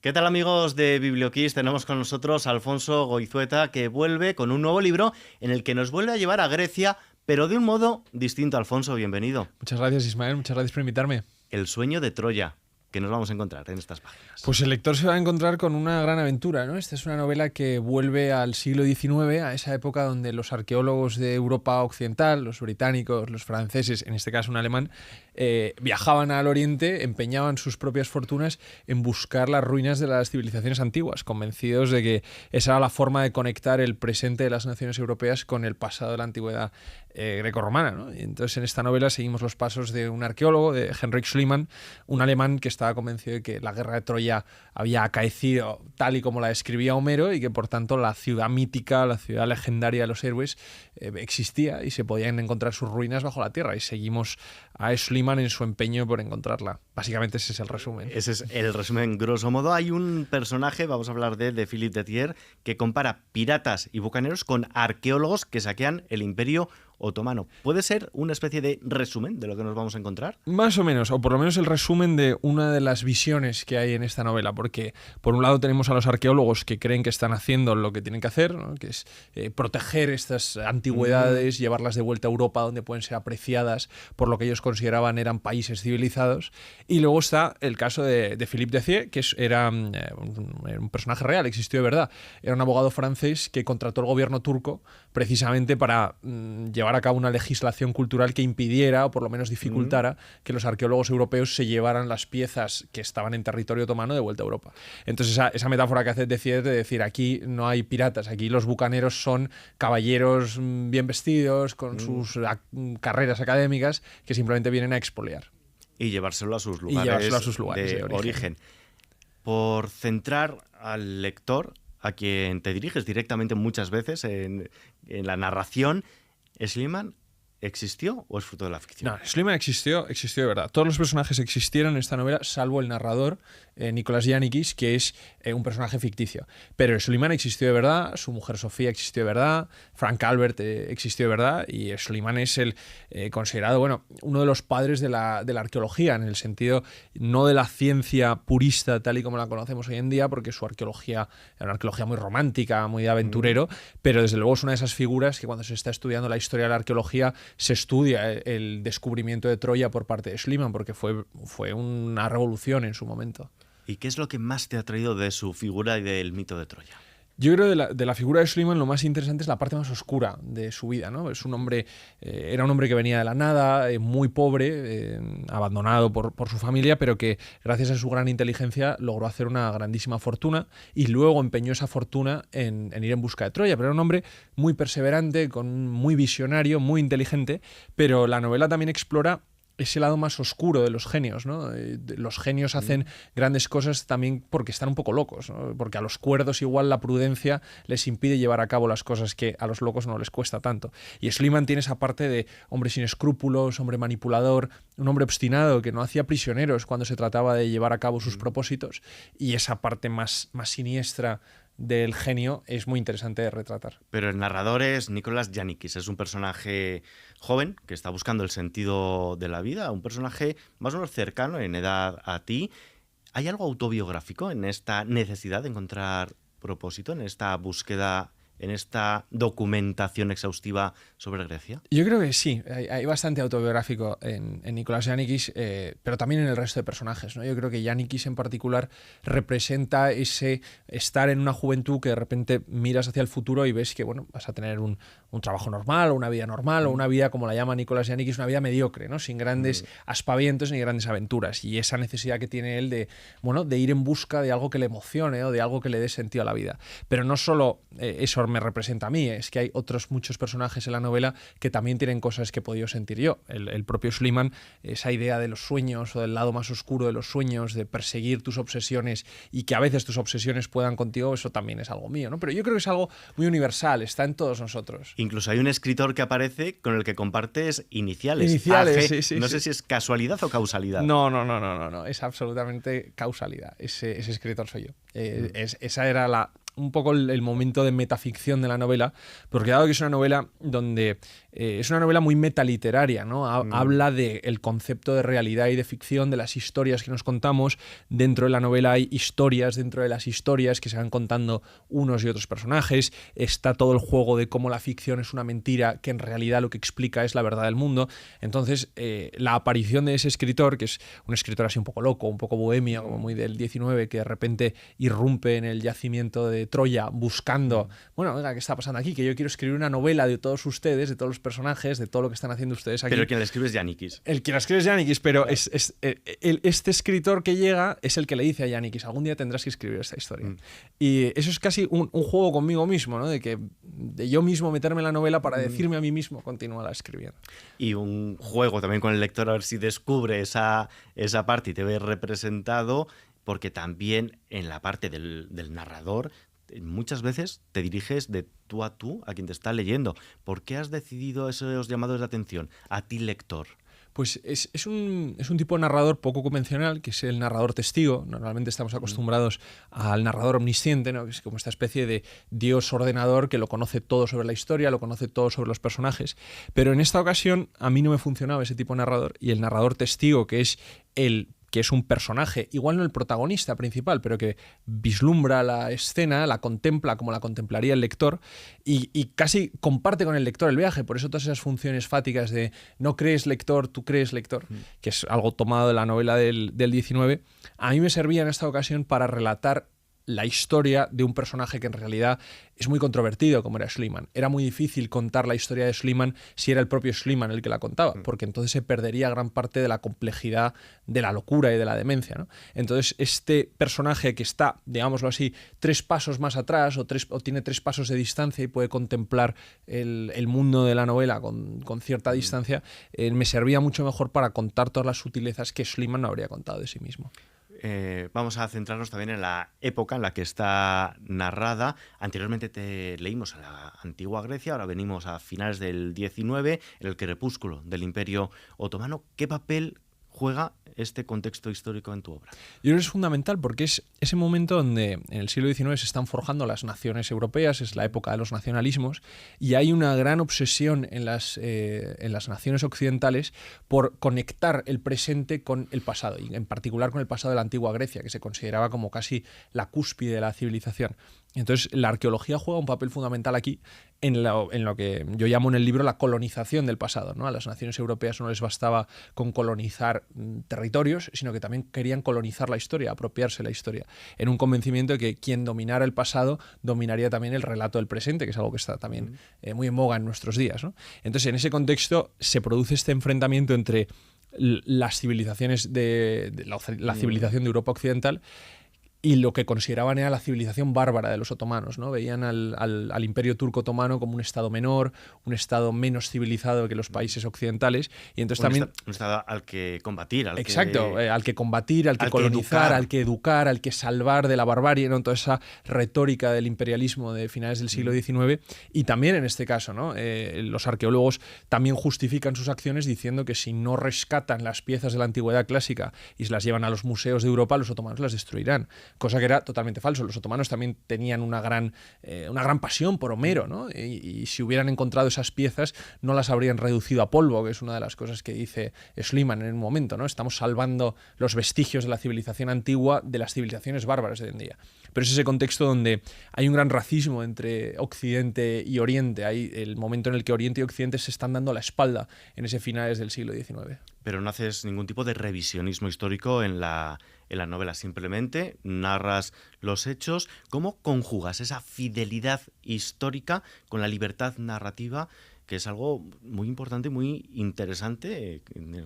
¿Qué tal, amigos de Biblioquiz? Tenemos con nosotros a Alfonso Goizueta, que vuelve con un nuevo libro en el que nos vuelve a llevar a Grecia, pero de un modo distinto. Alfonso, bienvenido. Muchas gracias, Ismael. Muchas gracias por invitarme. El sueño de Troya, que nos vamos a encontrar en estas páginas. Pues el lector se va a encontrar con una gran aventura, ¿no? Esta es una novela que vuelve al siglo XIX, a esa época donde los arqueólogos de Europa Occidental, los británicos, los franceses, en este caso un alemán, viajaban al Oriente, empeñaban sus propias fortunas en buscar las ruinas de las civilizaciones antiguas, convencidos de que esa era la forma de conectar el presente de las naciones europeas con el pasado de la antigüedad grecorromana, ¿no? Y entonces en esta novela seguimos los pasos de un arqueólogo, de Heinrich Schliemann, un alemán que estaba convencido de que la guerra de Troya había acaecido tal y como la describía Homero y que por tanto la ciudad mítica, la ciudad legendaria de los héroes existía y se podían encontrar sus ruinas bajo la tierra, y seguimos a Schliemann en su empeño por encontrarla. Básicamente ese es el resumen. Ese es el resumen grosso modo. Hay un personaje, vamos a hablar de Philippe de Thiers, que compara piratas y bucaneros con arqueólogos que saquean el Imperio Otomano. ¿Puede ser una especie de resumen de lo que nos vamos a encontrar? Más o menos, o por lo menos el resumen de una de las visiones que hay en esta novela, porque por un lado tenemos a los arqueólogos que creen que están haciendo lo que tienen que hacer, ¿no? Que es proteger estas antigüedades, llevarlas de vuelta a Europa donde pueden ser apreciadas por lo que ellos consideraban eran países civilizados. Y luego está el caso de Philippe de Thiers, que era un personaje real, existió de verdad. Era un abogado francés que contrató el gobierno turco precisamente para llevar a cabo una legislación cultural que impidiera, o por lo menos dificultara, que los arqueólogos europeos se llevaran las piezas que estaban en territorio otomano de vuelta a Europa. Entonces esa metáfora que hace de Thiers de decir, aquí no hay piratas, aquí los bucaneros son caballeros bien vestidos, con sus carreras académicas, que simplemente vienen a expoliar. Y llevárselo a sus lugares, de origen. Por centrar al lector, a quien te diriges directamente muchas veces en la narración, ¿Schliemann existió o es fruto de la ficción? No, Schliemann existió de verdad. Todos los personajes existieron en esta novela, salvo el narrador, Nicolas Yannikis, que es un personaje ficticio. Pero Schliemann existió de verdad, su mujer Sofía existió de verdad, Frank Albert existió de verdad, y Schliemann es el considerado, uno de los padres de la arqueología, en el sentido no de la ciencia purista tal y como la conocemos hoy en día, porque su arqueología era una arqueología muy romántica, muy de aventurero, pero desde luego es una de esas figuras que cuando se está estudiando la historia de la arqueología se estudia el descubrimiento de Troya por parte de Schliemann, porque fue una revolución en su momento. ¿Y qué es lo que más te ha traído de su figura y del mito de Troya? Yo creo que de la figura de Schliemann lo más interesante es la parte más oscura de su vida, ¿no? Es un hombre, era un hombre que venía de la nada, muy pobre, abandonado por su familia, pero que gracias a su gran inteligencia logró hacer una grandísima fortuna y luego empeñó esa fortuna en ir en busca de Troya. Pero era un hombre muy perseverante, muy visionario, muy inteligente, pero la novela también explora ese lado más oscuro de los genios, ¿no? Los genios hacen grandes cosas también porque están un poco locos, ¿no? Porque a los cuerdos igual la prudencia les impide llevar a cabo las cosas que a los locos no les cuesta tanto. Y Schliemann tiene esa parte de hombre sin escrúpulos, hombre manipulador, un hombre obstinado que no hacía prisioneros cuando se trataba de llevar a cabo sus propósitos, y esa parte más siniestra del genio es muy interesante de retratar. Pero el narrador es Nicolas Yannikis, es un personaje joven que está buscando el sentido de la vida, un personaje más o menos cercano en edad a ti. ¿Hay algo autobiográfico en esta necesidad de encontrar propósito, en esta búsqueda, en esta documentación exhaustiva sobre Grecia? Yo creo que sí, hay bastante autobiográfico en Nicolas Yannikis, pero también en el resto de personajes, ¿no? Yo creo que Yannikis en particular representa ese estar en una juventud que de repente miras hacia el futuro y ves que vas a tener un trabajo normal, o una vida normal, o una vida, como la llama Nicolas Yannikis, una vida mediocre, ¿no? Sin grandes aspavientos ni grandes aventuras. Y esa necesidad que tiene él de ir en busca de algo que le emocione o de algo que le dé sentido a la vida. Pero no solo eso me representa a mí, es que hay otros muchos personajes en la novela que también tienen cosas que he podido sentir yo. El propio Schliemann, esa idea de los sueños o del lado más oscuro de los sueños, de perseguir tus obsesiones y que a veces tus obsesiones puedan contigo, eso también es algo mío, ¿no? Pero yo creo que es algo muy universal, está en todos nosotros. Incluso hay un escritor que aparece con el que compartes iniciales. Iniciales, sí. No sé si es casualidad o causalidad. No, es absolutamente causalidad. Ese escritor soy yo. Esa era un poco el momento de metaficción de la novela, porque dado que es una novela donde es una novela muy metaliteraria, ¿no? Habla del concepto de realidad y de ficción, de las historias que nos contamos. Dentro de la novela hay historias dentro de las historias que se van contando unos y otros personajes. Está todo el juego de cómo la ficción es una mentira que en realidad lo que explica es la verdad del mundo. Entonces, la aparición de ese escritor, que es un escritor así un poco loco, un poco bohemio, como muy del 19, que de repente irrumpe en el yacimiento de Troya buscando, bueno, venga, ¿qué está pasando aquí? Que yo quiero escribir una novela de todos ustedes, de todos los personajes, de todo lo que están haciendo ustedes aquí. Pero quien la escribe es Yannikis. El que la escribe es Yannikis, pero este escritor que llega es el que le dice a Yannikis, algún día tendrás que escribir esta historia. Y eso es casi un juego conmigo mismo, ¿no? De yo mismo meterme en la novela para decirme a mí mismo, continúa escribiendo. Y un juego también con el lector, a ver si descubre esa parte y te ve representado, porque también en la parte del narrador muchas veces te diriges de tú a quien te está leyendo. ¿Por qué has decidido esos llamados de atención a ti, lector? Pues es un tipo de narrador poco convencional, que es el narrador testigo. Normalmente estamos acostumbrados al narrador omnisciente, ¿no? Que es como esta especie de dios ordenador que lo conoce todo sobre la historia, lo conoce todo sobre los personajes. Pero en esta ocasión a mí no me funcionaba ese tipo de narrador, y el narrador testigo, que es un personaje, igual no el protagonista principal, pero que vislumbra la escena, la contempla como la contemplaría el lector, y casi comparte con el lector el viaje. Por eso todas esas funciones fáticas de no crees lector, tú crees lector, que es algo tomado de la novela del 19, a mí me servía en esta ocasión para relatar la historia de un personaje que en realidad es muy controvertido, como era Schliemann. Era muy difícil contar la historia de Schliemann si era el propio Schliemann el que la contaba, porque entonces se perdería gran parte de la complejidad de la locura y de la demencia, ¿no? Entonces, este personaje que está, digámoslo así, 3 pasos más atrás o tiene 3 pasos de distancia y puede contemplar el mundo de la novela con cierta distancia, me servía mucho mejor para contar todas las sutilezas que Schliemann no habría contado de sí mismo. Vamos a centrarnos también en la época en la que está narrada. Anteriormente te leímos a la antigua Grecia, ahora venimos a finales del 19, en el crepúsculo del Imperio Otomano. ¿Qué papel juega este contexto histórico en tu obra? Yo creo que es fundamental porque es ese momento donde en el siglo XIX se están forjando las naciones europeas, es la época de los nacionalismos, y hay una gran obsesión en las naciones occidentales por conectar el presente con el pasado, y en particular con el pasado de la antigua Grecia, que se consideraba como casi la cúspide de la civilización. Entonces, la arqueología juega un papel fundamental aquí en lo que yo llamo en el libro la colonización del pasado, ¿no? A las naciones europeas no les bastaba con colonizar territorios, sino que también querían colonizar la historia, apropiarse la historia, en un convencimiento de que quien dominara el pasado dominaría también el relato del presente, que es algo que está también muy en boga en nuestros días, ¿no? Entonces, en ese contexto se produce este enfrentamiento entre las civilizaciones la civilización de Europa occidental y lo que consideraban era la civilización bárbara de los otomanos, ¿no? Veían al imperio turco otomano como un estado menor, un estado menos civilizado que los países occidentales, y entonces también un estado al que combatir, al que combatir, al que colonizar, al que educar, al que salvar de la barbarie, ¿no? Toda esa retórica del imperialismo de finales del siglo XIX, y también en este caso, ¿no? Los arqueólogos también justifican sus acciones diciendo que si no rescatan las piezas de la antigüedad clásica y se las llevan a los museos de Europa, los otomanos las destruirán. Cosa que era totalmente falso. Los otomanos también tenían una gran pasión por Homero, ¿no? Y si hubieran encontrado esas piezas, no las habrían reducido a polvo, que es una de las cosas que dice Schliemann en un momento, ¿no? Estamos salvando los vestigios de la civilización antigua de las civilizaciones bárbaras de hoy en día. Pero es ese contexto donde hay un gran racismo entre Occidente y Oriente. Hay el momento en el que Oriente y Occidente se están dando la espalda en ese finales del siglo XIX. Pero no haces ningún tipo de revisionismo histórico en la novela, simplemente narras los hechos. ¿Cómo conjugas esa fidelidad histórica con la libertad narrativa, que es algo muy importante y muy interesante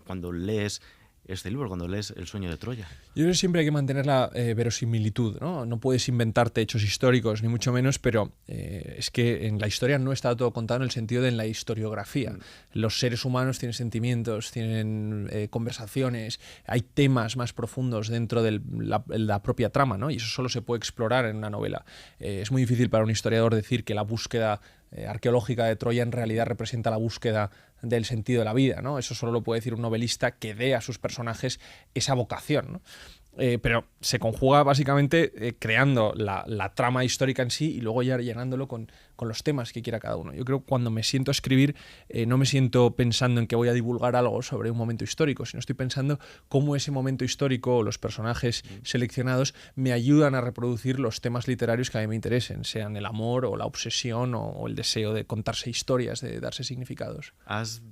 cuando lees este libro, cuando lees El sueño de Troya? Yo creo que siempre hay que mantener la verosimilitud, ¿no? No puedes inventarte hechos históricos, ni mucho menos, pero es que en la historia no está todo contado en el sentido de en la historiografía. Los seres humanos tienen sentimientos, tienen conversaciones, hay temas más profundos dentro de la propia trama, ¿no? Y eso solo se puede explorar en una novela. Es muy difícil para un historiador decir que la búsqueda arqueológica de Troya en realidad representa la búsqueda del sentido de la vida, ¿no? Eso solo lo puede decir un novelista que dé a sus personajes esa vocación, ¿no? pero se conjuga básicamente creando la trama histórica en sí y luego ya llenándolo con los temas que quiera cada uno. Yo creo que cuando me siento a escribir no me siento pensando en que voy a divulgar algo sobre un momento histórico, sino estoy pensando cómo ese momento histórico o los personajes seleccionados me ayudan a reproducir los temas literarios que a mí me interesen, sean el amor o la obsesión o el deseo de contarse historias, de darse significados. Has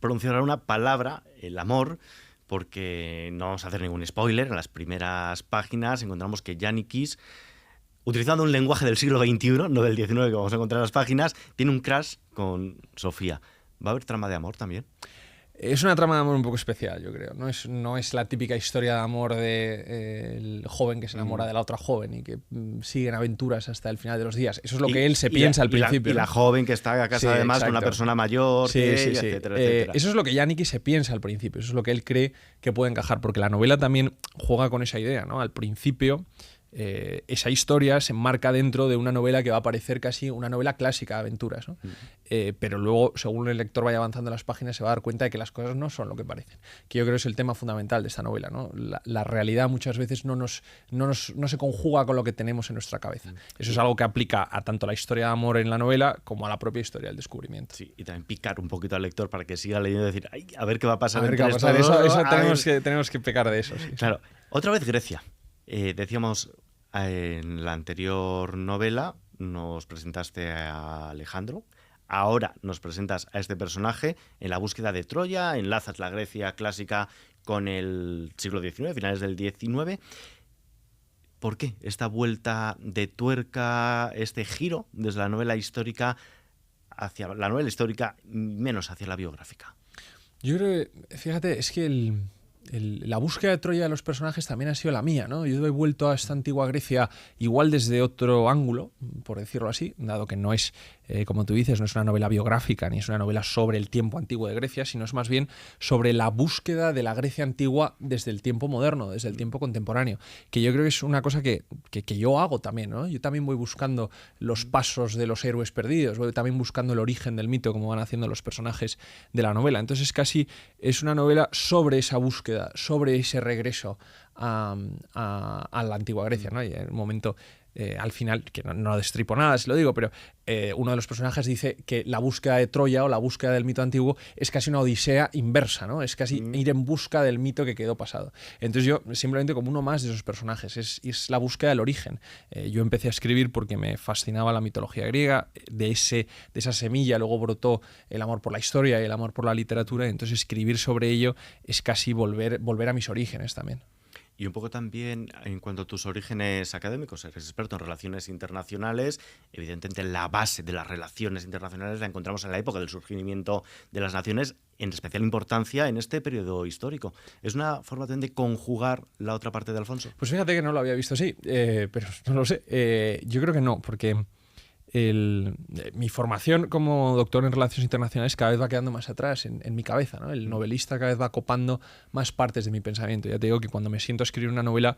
pronunciado una palabra, el amor, porque no vamos a hacer ningún spoiler. En las primeras páginas encontramos que Yannikis, utilizando un lenguaje del siglo XXI, no del XIX que vamos a encontrar en las páginas, tiene un crush con Sofía. ¿Va a haber trama de amor también? Es una trama de amor un poco especial, yo creo. No es la típica historia de amor del joven que se enamora de la otra joven y que siguen aventuras hasta el final de los días. Eso es lo que él se piensa al principio. Y la joven que está a casa además con una persona mayor, etcétera, etcétera. Eso es lo que Yannikis se piensa al principio. Eso es lo que él cree que puede encajar, porque la novela también juega con esa idea, ¿no? Al principio esa historia se enmarca dentro de una novela que va a parecer casi una novela clásica de aventuras, ¿no? Pero luego, según el lector vaya avanzando en las páginas, se va a dar cuenta de que las cosas no son lo que parecen. Que yo creo que es el tema fundamental de esta novela, ¿no? La realidad muchas veces no se conjuga con lo que tenemos en nuestra cabeza. Eso es algo que aplica a tanto la historia de amor en la novela como a la propia historia del descubrimiento. Sí, y también picar un poquito al lector para que siga leyendo y decir, ay, a ver qué va a pasar. A ver qué va a pasar. Eso tenemos que pecar de eso. Sí, claro. Otra vez Grecia. Decíamos en la anterior novela nos presentaste a Alejandro, ahora nos presentas a este personaje en la búsqueda de Troya, enlazas la Grecia clásica con el siglo XIX, finales del XIX. ¿Por qué esta vuelta de tuerca, este giro desde la novela histórica hacia la novela histórica, menos hacia la biográfica? Yo creo que, fíjate, es que la búsqueda de Troya de los personajes también ha sido la mía, ¿no? Yo he vuelto a esta antigua Grecia igual desde otro ángulo, por decirlo así, dado que no es, como tú dices, no es una novela biográfica ni es una novela sobre el tiempo antiguo de Grecia, sino es más bien sobre la búsqueda de la Grecia antigua desde el tiempo moderno, desde el tiempo contemporáneo, que yo creo que es una cosa que yo hago también, ¿no? Yo también voy buscando los pasos de los héroes perdidos, voy también buscando el origen del mito, como van haciendo los personajes de la novela. Entonces es una novela sobre esa búsqueda, sobre ese regreso a la antigua Grecia, ¿no? Y en un momento, al final, que no destripo nada si lo digo, pero uno de los personajes dice que la búsqueda de Troya o la búsqueda del mito antiguo es casi una odisea inversa, ¿no? Es casi ir en busca del mito que quedó pasado. Entonces yo, simplemente como uno más de esos personajes, es la búsqueda del origen. Yo empecé a escribir porque me fascinaba la mitología griega, de esa semilla luego brotó el amor por la historia y el amor por la literatura, y entonces escribir sobre ello es casi volver a mis orígenes también. Y un poco también en cuanto a tus orígenes académicos, eres experto en relaciones internacionales, evidentemente la base de las relaciones internacionales la encontramos en la época del surgimiento de las naciones, en especial importancia en este periodo histórico. ¿Es una forma también de conjugar la otra parte de Alfonso? Pues fíjate que no lo había visto así, pero no lo sé. Yo creo que no, porque mi formación como doctor en Relaciones Internacionales cada vez va quedando más atrás en mi cabeza, ¿no? El novelista cada vez va copando más partes de mi pensamiento. Ya te digo que cuando me siento a escribir una novela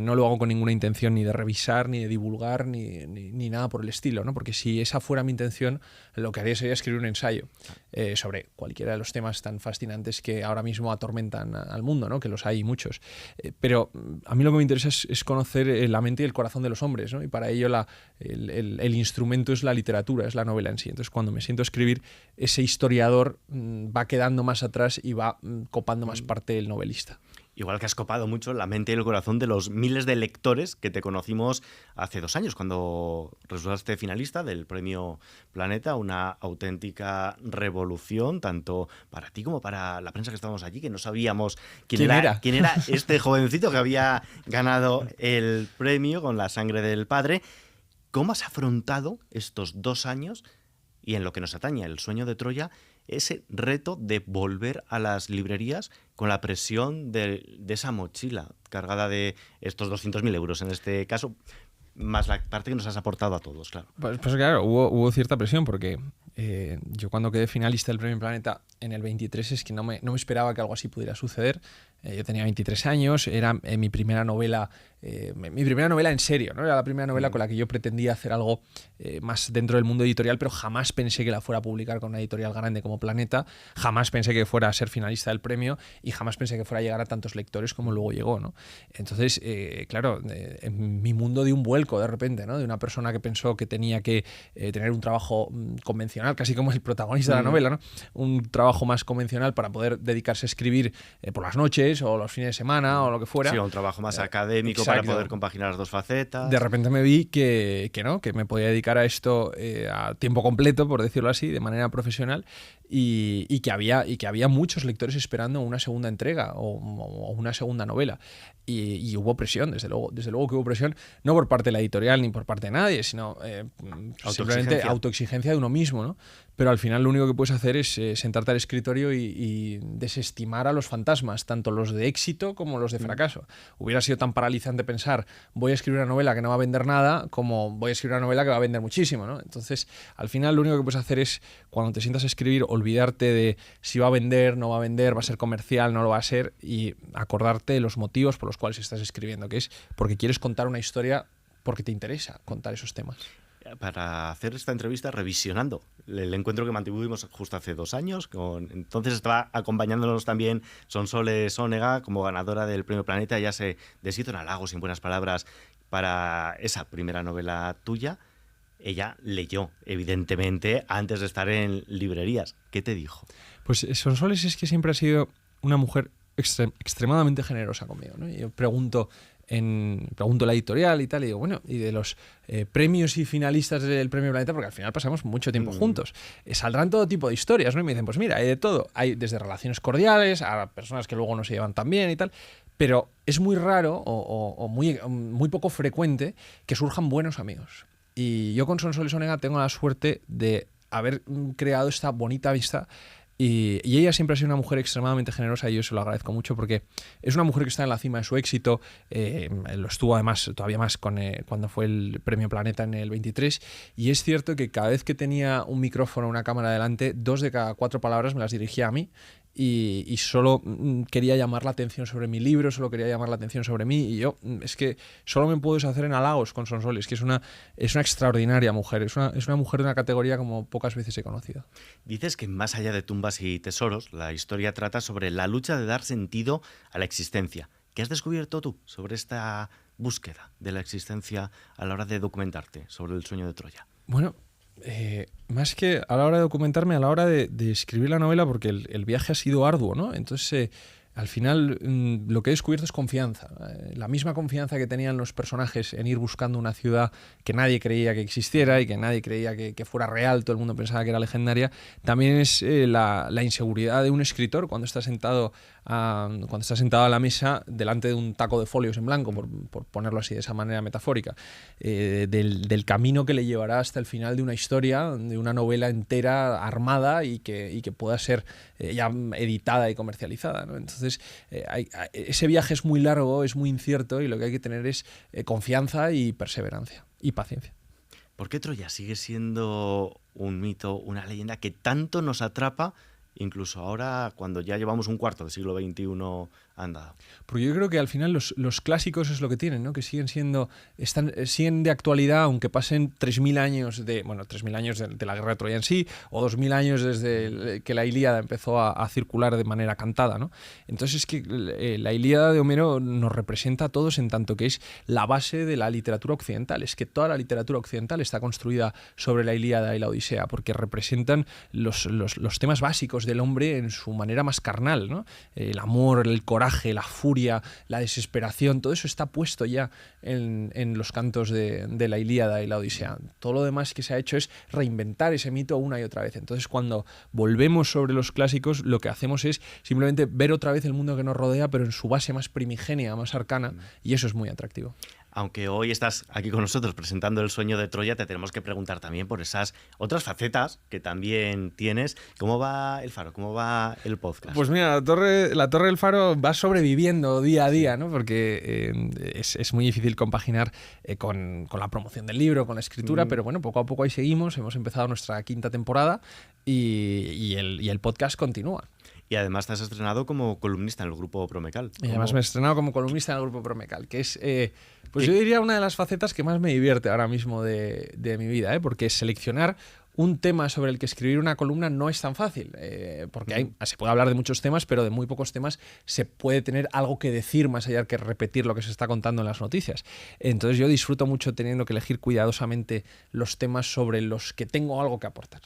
no lo hago con ninguna intención ni de revisar, ni de divulgar, ni nada por el estilo, ¿no? Porque si esa fuera mi intención, lo que haría sería escribir un ensayo sobre cualquiera de los temas tan fascinantes que ahora mismo atormentan al mundo, ¿no? Que los hay muchos. Pero a mí lo que me interesa es conocer la mente y el corazón de los hombres, ¿no? Y para ello el instrumento es la literatura, es la novela en sí. Entonces, cuando me siento a escribir, ese historiador va quedando más atrás y va copando más parte del novelista. Igual que has copado mucho la mente y el corazón de los miles de lectores que te conocimos hace 2 años, cuando resultaste finalista del Premio Planeta, una auténtica revolución, tanto para ti como para la prensa que estábamos allí, que no sabíamos quién era este jovencito que había ganado el premio con La sangre del padre. ¿Cómo has afrontado estos 2 años y en lo que nos atañe el sueño de Troya, ese reto de volver a las librerías con la presión de esa mochila cargada de estos 200.000 euros en este caso, más la parte que nos has aportado a todos, claro? Pues claro, hubo cierta presión porque yo cuando quedé finalista del Premio Planeta en el 23 es que no me esperaba que algo así pudiera suceder. Yo tenía 23 años, era mi primera novela en serio, ¿no? Era la primera novela con la que yo pretendía hacer algo más dentro del mundo editorial, pero jamás pensé que la fuera a publicar con una editorial grande como Planeta, jamás pensé que fuera a ser finalista del premio y jamás pensé que fuera a llegar a tantos lectores como luego llegó, ¿no? Entonces, claro, en mi mundo dio un vuelco de repente, ¿no? De una persona que pensó que tenía que tener un trabajo convencional, casi como el protagonista de la novela, ¿no? Un trabajo más convencional para poder dedicarse a escribir por las noches o los fines de semana o lo que fuera. Sí, un trabajo más académico. Exacto. Para poder compaginar las dos facetas. De repente me vi que me podía dedicar a esto a tiempo completo, por decirlo así, de manera profesional, y que había muchos lectores esperando una segunda entrega o una segunda novela. Y hubo presión, desde luego que hubo presión, no por parte de la editorial ni por parte de nadie, sino simplemente autoexigencia de uno mismo, ¿no? Pero al final lo único que puedes hacer es sentarte al escritorio y desestimar a los fantasmas, tanto los de éxito como los de fracaso. Hubiera sido tan paralizante pensar, voy a escribir una novela que no va a vender nada, como voy a escribir una novela que va a vender muchísimo, ¿no? Entonces, al final lo único que puedes hacer es, cuando te sientas a escribir, olvidarte de si va a vender, no va a vender, va a ser comercial, no lo va a ser, y acordarte de los motivos por los cuales estás escribiendo, que es porque quieres contar una historia porque te interesa contar esos temas. Para hacer esta entrevista, revisionando el encuentro que mantuvimos justo hace 2 años, entonces estaba acompañándonos también Sonsoles Onega como ganadora del Premio Planeta. Ya se deshizo en halagos, sin buenas palabras, para esa primera novela tuya. Ella leyó, evidentemente, antes de estar en librerías. ¿Qué te dijo? Pues Sonsoles es que siempre ha sido una mujer extremadamente generosa conmigo, ¿no? Yo pregunto la editorial y tal, y digo, bueno, y de los premios y finalistas del Premio Planeta, porque al final pasamos mucho tiempo juntos, saldrán todo tipo de historias, ¿no? Y me dicen, pues mira, hay de todo, hay desde relaciones cordiales a personas que luego no se llevan tan bien y tal, pero es muy raro o muy poco frecuente que surjan buenos amigos. Y yo con Sonsoles Onega tengo la suerte de haber creado esta bonita amistad. Y ella siempre ha sido una mujer extremadamente generosa y yo se lo agradezco mucho porque es una mujer que está en la cima de su éxito. Lo estuvo además todavía más cuando fue el Premio Planeta en el 23. Y es cierto que cada vez que tenía un micrófono o una cámara delante, 2 de cada 4 palabras me las dirigía a mí. Y solo quería llamar la atención sobre mi libro, solo quería llamar la atención sobre mí, y yo es que solo me puedo deshacer en halagos con Sonsoles, que es una extraordinaria mujer, es una mujer de una categoría como pocas veces he conocido. Dices que más allá de tumbas y tesoros, la historia trata sobre la lucha de dar sentido a la existencia. ¿Qué has descubierto tú sobre esta búsqueda de la existencia a la hora de documentarte sobre el sueño de Troya? Bueno, más que a la hora de documentarme, a la hora de escribir la novela, porque el viaje ha sido arduo, ¿no? Entonces, al final, lo que he descubierto es confianza. La misma confianza que tenían los personajes en ir buscando una ciudad que nadie creía que existiera y que nadie creía que fuera real, todo el mundo pensaba que era legendaria, también es la inseguridad de un escritor cuando está sentado a la mesa delante de un taco de folios en blanco, por ponerlo así de esa manera metafórica, del camino que le llevará hasta el final de una historia, de una novela entera armada y que pueda ser ya editada y comercializada, ¿no? Entonces, ese viaje es muy largo, es muy incierto y lo que hay que tener es confianza y perseverancia y paciencia. ¿Por qué Troya sigue siendo un mito, una leyenda que tanto nos atrapa, incluso ahora cuando ya llevamos un cuarto del siglo XXI andado? Porque yo creo que al final los clásicos es lo que tienen, ¿no? Que siguen de actualidad, aunque pasen 3.000 años de la guerra de Troya en sí, o 2.000 años desde que la Ilíada empezó a circular de manera cantada, ¿no? Entonces es que la Ilíada de Homero nos representa a todos en tanto que es la base de la literatura occidental. Es que toda la literatura occidental está construida sobre la Ilíada y la Odisea, porque representan los temas básicos del hombre en su manera más carnal, ¿no? El amor, el coraje, la furia, la desesperación, todo eso está puesto ya en los cantos de la Ilíada y la Odisea. Todo lo demás que se ha hecho es reinventar ese mito una y otra vez. Entonces, cuando volvemos sobre los clásicos, lo que hacemos es simplemente ver otra vez el mundo que nos rodea, pero en su base más primigenia, más arcana, y eso es muy atractivo. Aunque hoy estás aquí con nosotros presentando El sueño de Troya, te tenemos que preguntar también por esas otras facetas que también tienes. ¿Cómo va El Faro? ¿Cómo va el podcast? Pues mira, la torre del Faro va sobreviviendo día a día, ¿no? Porque es muy difícil compaginar con la promoción del libro, con la escritura, pero bueno, poco a poco ahí seguimos. Hemos empezado nuestra 5ª temporada y el podcast continúa. Y además te has estrenado como columnista en el grupo Promecal. Y además me he estrenado como columnista en el grupo Promecal, que es, pues ¿Qué? yo diría una de las facetas que más me divierte ahora mismo de mi vida, ¿eh? Porque seleccionar un tema sobre el que escribir una columna no es tan fácil, porque se puede hablar de muchos temas, pero de muy pocos temas se puede tener algo que decir más allá que repetir lo que se está contando en las noticias. Entonces yo disfruto mucho teniendo que elegir cuidadosamente los temas sobre los que tengo algo que aportar.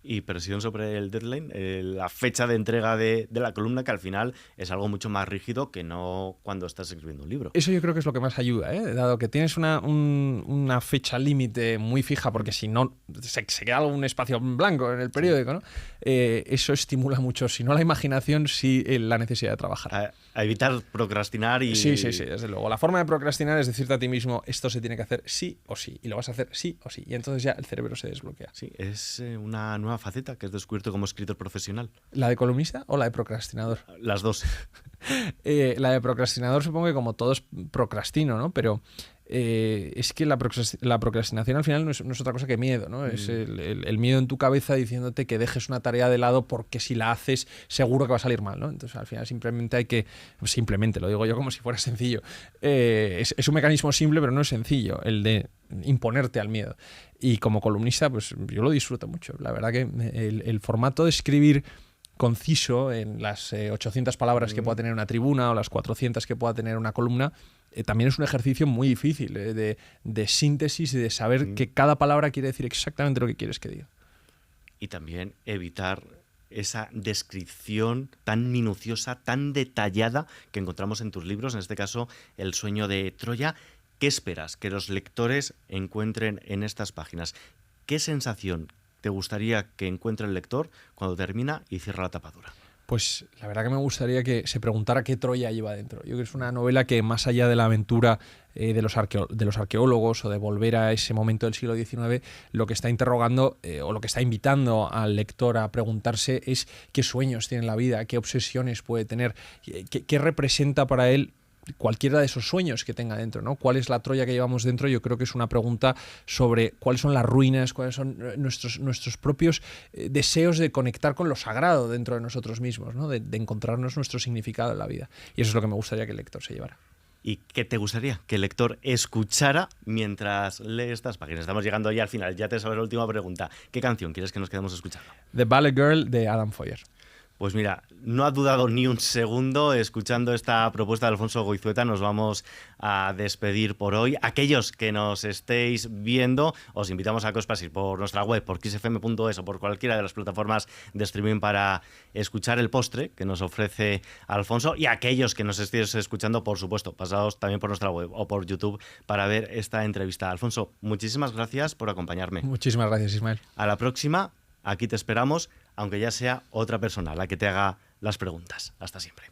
Y presión sobre el deadline, la fecha de entrega de la columna, que al final es algo mucho más rígido que no cuando estás escribiendo un libro. Eso yo creo que es lo que más ayuda, ¿eh? Dado que tienes una fecha límite muy fija, porque si no se queda algún espacio en blanco en el periódico, ¿no? Eso estimula mucho, si no la imaginación, sí la necesidad de trabajar. A evitar procrastinar y... Sí, desde luego. La forma de procrastinar es decirte a ti mismo, esto se tiene que hacer sí o sí, y lo vas a hacer sí o sí, y entonces ya el cerebro se desbloquea. Sí, es una nueva faceta que has descubierto como escritor profesional. ¿La de columnista o la de procrastinador? Las dos. La de procrastinador supongo que como todos procrastino, ¿no? Pero es que la procrastinación al final no es otra cosa que miedo, ¿no? Es el miedo en tu cabeza diciéndote que dejes una tarea de lado porque si la haces seguro que va a salir mal, ¿no? Entonces al final simplemente hay que... Simplemente, lo digo yo como si fuera sencillo. Es un mecanismo simple pero no es sencillo, el de imponerte al miedo. Y como columnista pues yo lo disfruto mucho. La verdad que el formato de escribir conciso en las 800 palabras que pueda tener una tribuna o las 400 que pueda tener una columna, también es un ejercicio muy difícil de síntesis y de saber que cada palabra quiere decir exactamente lo que quieres que diga. Y también evitar esa descripción tan minuciosa, tan detallada que encontramos en tus libros, en este caso El sueño de Troya. ¿Qué esperas que los lectores encuentren en estas páginas? ¿Qué sensación te gustaría que encuentre el lector cuando termina y cierra la tapadura? Pues la verdad que me gustaría que se preguntara qué Troya lleva dentro. Yo creo que es una novela que más allá de la aventura de los arqueólogos o de volver a ese momento del siglo XIX, lo que está interrogando o lo que está invitando al lector a preguntarse es qué sueños tiene en la vida, qué obsesiones puede tener, qué representa para él cualquiera de esos sueños que tenga dentro, ¿no? ¿Cuál es la Troya que llevamos dentro? Yo creo que es una pregunta sobre cuáles son las ruinas, cuáles son nuestros propios deseos de conectar con lo sagrado dentro de nosotros mismos, ¿no? De encontrarnos nuestro significado en la vida. Y eso es lo que me gustaría que el lector se llevara. ¿Y qué te gustaría que el lector escuchara mientras lee estas páginas? Estamos llegando ya al final, ya te sabes la última pregunta. ¿Qué canción quieres que nos quedemos escuchando? The Ballet Girl de Adam Foyer. Pues mira, no ha dudado ni un segundo. Escuchando esta propuesta de Alfonso Goizueta nos vamos a despedir por hoy. Aquellos que nos estéis viendo, os invitamos a que os paséis por nuestra web, por kissfm.es o por cualquiera de las plataformas de streaming para escuchar el postre que nos ofrece Alfonso. Y aquellos que nos estéis escuchando, por supuesto, pasaos también por nuestra web o por YouTube para ver esta entrevista. Alfonso, muchísimas gracias por acompañarme. Muchísimas gracias, Ismael. A la próxima, aquí te esperamos, aunque ya sea otra persona la que te haga las preguntas. Hasta siempre.